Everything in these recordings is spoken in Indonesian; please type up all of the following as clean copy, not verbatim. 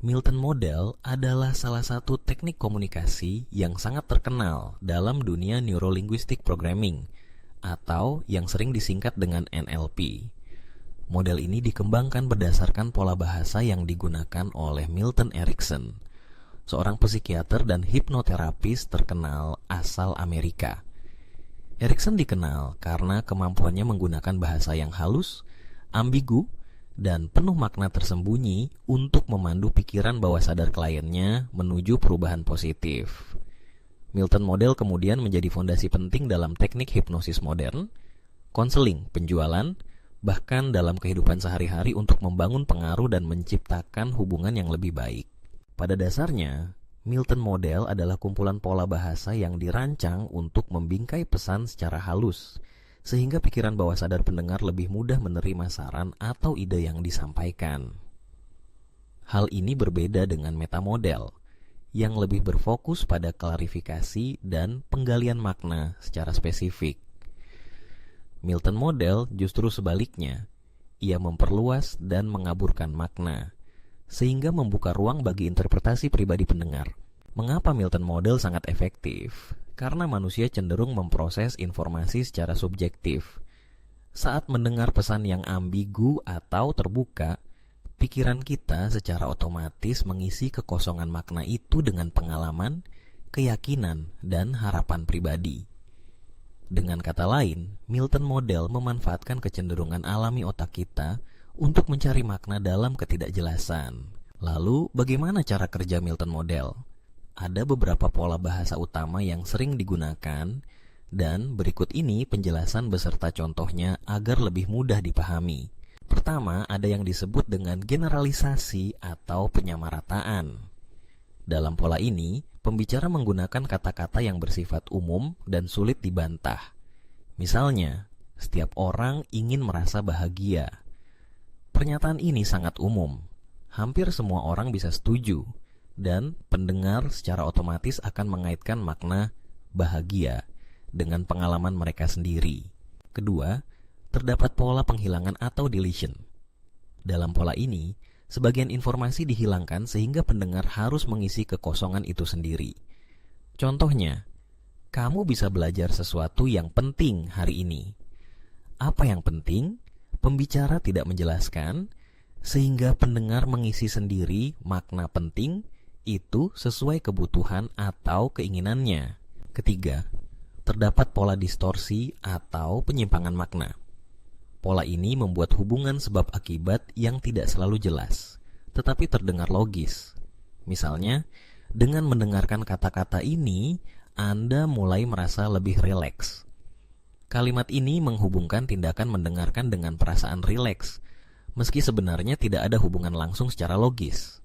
Milton Model adalah salah satu teknik komunikasi yang sangat terkenal dalam dunia neurolinguistic programming atau yang sering disingkat dengan NLP. Model ini dikembangkan berdasarkan pola bahasa yang digunakan oleh Milton Erickson, seorang psikiater dan hipnoterapis terkenal asal Amerika. Erickson dikenal karena kemampuannya menggunakan bahasa yang halus, ambigu, dan penuh makna tersembunyi untuk memandu pikiran bawah sadar kliennya menuju perubahan positif. Milton Model kemudian menjadi fondasi penting dalam teknik hipnosis modern, konseling, penjualan, bahkan dalam kehidupan sehari-hari untuk membangun pengaruh dan menciptakan hubungan yang lebih baik. Pada dasarnya, Milton Model adalah kumpulan pola bahasa yang dirancang untuk membingkai pesan secara halus, sehingga pikiran bawah sadar pendengar lebih mudah menerima saran atau ide yang disampaikan. Hal ini berbeda dengan metamodel, yang lebih berfokus pada klarifikasi dan penggalian makna secara spesifik. Milton Model justru sebaliknya, ia memperluas dan mengaburkan makna, sehingga membuka ruang bagi interpretasi pribadi pendengar. Mengapa Milton Model sangat efektif? Karena manusia cenderung memproses informasi secara subjektif. Saat mendengar pesan yang ambigu atau terbuka, pikiran kita secara otomatis mengisi kekosongan makna itu dengan pengalaman, keyakinan, dan harapan pribadi. Dengan kata lain, Milton Model memanfaatkan kecenderungan alami otak kita untuk mencari makna dalam ketidakjelasan. Lalu, bagaimana cara kerja Milton Model? Ada beberapa pola bahasa utama yang sering digunakan, dan berikut ini penjelasan beserta contohnya agar lebih mudah dipahami. Pertama, ada yang disebut dengan generalisasi atau penyamarataan. Dalam pola ini, pembicara menggunakan kata-kata yang bersifat umum dan sulit dibantah. Misalnya, setiap orang ingin merasa bahagia. Pernyataan ini sangat umum. Hampir semua orang bisa setuju, dan pendengar secara otomatis akan mengaitkan makna bahagia dengan pengalaman mereka sendiri. Kedua, terdapat pola penghilangan atau deletion. Dalam pola ini, sebagian informasi dihilangkan sehingga pendengar harus mengisi kekosongan itu sendiri. Contohnya, kamu bisa belajar sesuatu yang penting hari ini. Apa yang penting? Pembicara tidak menjelaskan, sehingga pendengar mengisi sendiri makna penting itu sesuai kebutuhan atau keinginannya. Ketiga, terdapat pola distorsi atau penyimpangan makna. Pola ini membuat hubungan sebab akibat yang tidak selalu jelas, tetapi terdengar logis. Misalnya, dengan mendengarkan kata-kata ini, Anda mulai merasa lebih rileks. Kalimat ini menghubungkan tindakan mendengarkan dengan perasaan rileks, meski sebenarnya tidak ada hubungan langsung secara logis.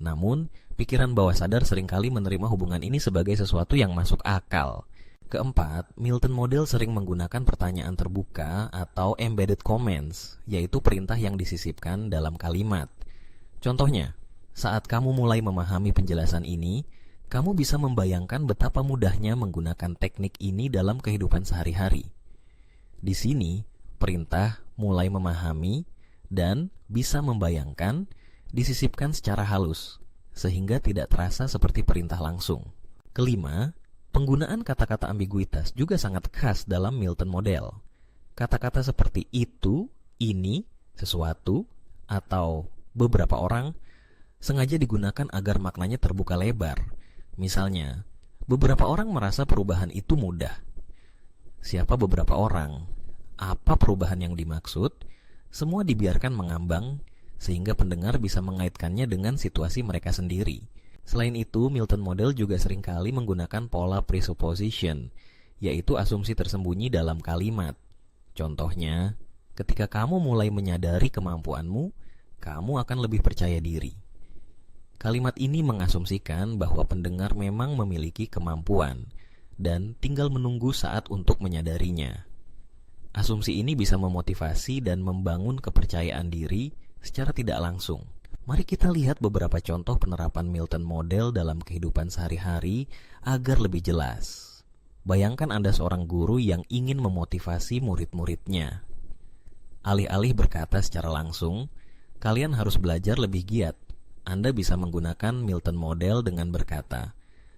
Namun, pikiran bawah sadar seringkali menerima hubungan ini sebagai sesuatu yang masuk akal. Keempat, Milton Model sering menggunakan pertanyaan terbuka atau embedded comments, yaitu perintah yang disisipkan dalam kalimat. Contohnya, saat kamu mulai memahami penjelasan ini, kamu bisa membayangkan betapa mudahnya menggunakan teknik ini dalam kehidupan sehari-hari. Di sini, perintah mulai memahami dan bisa membayangkan disisipkan secara halus, sehingga tidak terasa seperti perintah langsung. Kelima, penggunaan kata-kata ambiguitas juga sangat khas dalam Milton Model. Kata-kata seperti itu, ini, sesuatu, atau beberapa orang sengaja digunakan agar maknanya terbuka lebar. Misalnya, beberapa orang merasa perubahan itu mudah. Siapa beberapa orang? Apa perubahan yang dimaksud? Semua dibiarkan mengambang, sehingga pendengar bisa mengaitkannya dengan situasi mereka sendiri. Selain itu, Milton Model juga seringkali menggunakan pola presupposition, yaitu asumsi tersembunyi dalam kalimat. Contohnya, ketika kamu mulai menyadari kemampuanmu, kamu akan lebih percaya diri. Kalimat ini mengasumsikan bahwa pendengar memang memiliki kemampuan dan tinggal menunggu saat untuk menyadarinya. Asumsi ini bisa memotivasi dan membangun kepercayaan diri secara tidak langsung. Mari kita lihat beberapa contoh penerapan Milton Model dalam kehidupan sehari-hari agar lebih jelas. Bayangkan Anda seorang guru yang ingin memotivasi murid-muridnya. Alih-alih berkata secara langsung, kalian harus belajar lebih giat. Anda bisa menggunakan Milton Model dengan berkata,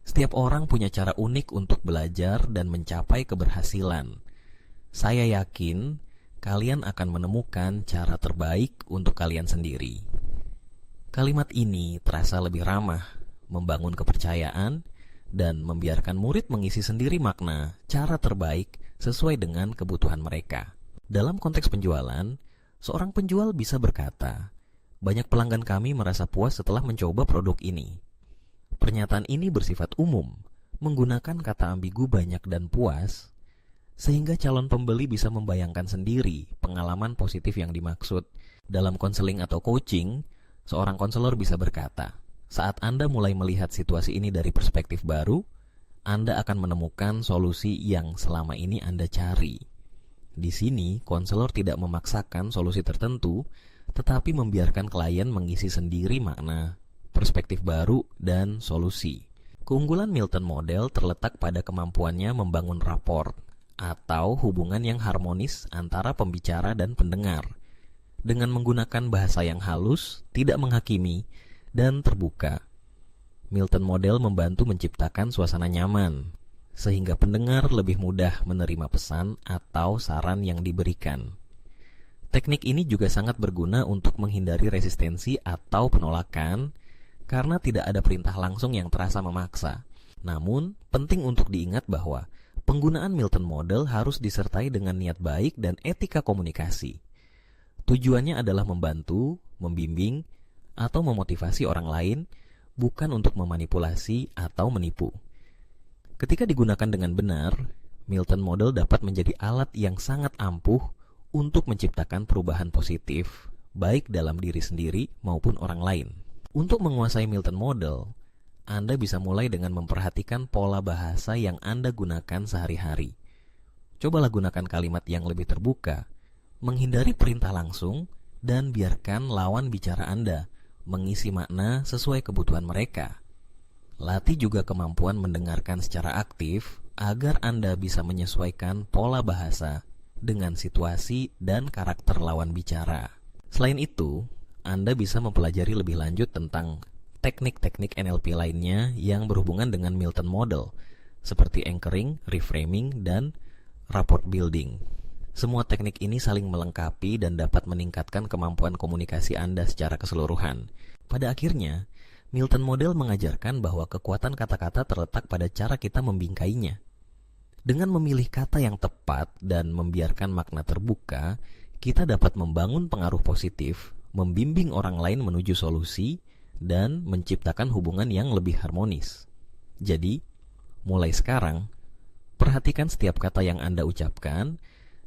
setiap orang punya cara unik untuk belajar dan mencapai keberhasilan. Saya yakin kalian akan menemukan cara terbaik untuk kalian sendiri. Kalimat ini terasa lebih ramah, membangun kepercayaan, dan membiarkan murid mengisi sendiri makna cara terbaik sesuai dengan kebutuhan mereka. Dalam konteks penjualan, seorang penjual bisa berkata, banyak pelanggan kami merasa puas setelah mencoba produk ini. Pernyataan ini bersifat umum, menggunakan kata ambigu banyak dan puas, sehingga calon pembeli bisa membayangkan sendiri pengalaman positif yang dimaksud. Dalam konseling atau coaching, seorang konselor bisa berkata, saat Anda mulai melihat situasi ini dari perspektif baru, Anda akan menemukan solusi yang selama ini Anda cari. Di sini, konselor tidak memaksakan solusi tertentu, tetapi membiarkan klien mengisi sendiri makna, perspektif baru, dan solusi. Keunggulan Milton Model terletak pada kemampuannya membangun rapport, atau hubungan yang harmonis antara pembicara dan pendengar, dengan menggunakan bahasa yang halus, tidak menghakimi, dan terbuka. Milton Model membantu menciptakan suasana nyaman, sehingga pendengar lebih mudah menerima pesan atau saran yang diberikan. Teknik ini juga sangat berguna untuk menghindari resistensi atau penolakan, karena tidak ada perintah langsung yang terasa memaksa. Namun, penting untuk diingat bahwa penggunaan Milton Model harus disertai dengan niat baik dan etika komunikasi. Tujuannya adalah membantu, membimbing, atau memotivasi orang lain, bukan untuk memanipulasi atau menipu. Ketika digunakan dengan benar, Milton Model dapat menjadi alat yang sangat ampuh untuk menciptakan perubahan positif, baik dalam diri sendiri maupun orang lain. Untuk menguasai Milton Model, Anda bisa mulai dengan memperhatikan pola bahasa yang Anda gunakan sehari-hari. Cobalah gunakan kalimat yang lebih terbuka, menghindari perintah langsung, dan biarkan lawan bicara Anda mengisi makna sesuai kebutuhan mereka. Latih juga kemampuan mendengarkan secara aktif agar Anda bisa menyesuaikan pola bahasa dengan situasi dan karakter lawan bicara. Selain itu, Anda bisa mempelajari lebih lanjut tentang teknik-teknik NLP lainnya yang berhubungan dengan Milton Model, seperti anchoring, reframing, dan rapport building. Semua teknik ini saling melengkapi dan dapat meningkatkan kemampuan komunikasi Anda secara keseluruhan. Pada akhirnya, Milton Model mengajarkan bahwa kekuatan kata-kata terletak pada cara kita membingkainya. Dengan memilih kata yang tepat dan membiarkan makna terbuka, kita dapat membangun pengaruh positif, membimbing orang lain menuju solusi, dan menciptakan hubungan yang lebih harmonis. Jadi, mulai sekarang, perhatikan setiap kata yang Anda ucapkan,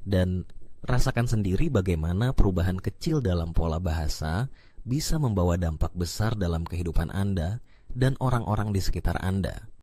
dan rasakan sendiri bagaimana perubahan kecil dalam pola bahasa bisa membawa dampak besar dalam kehidupan Anda dan orang-orang di sekitar Anda.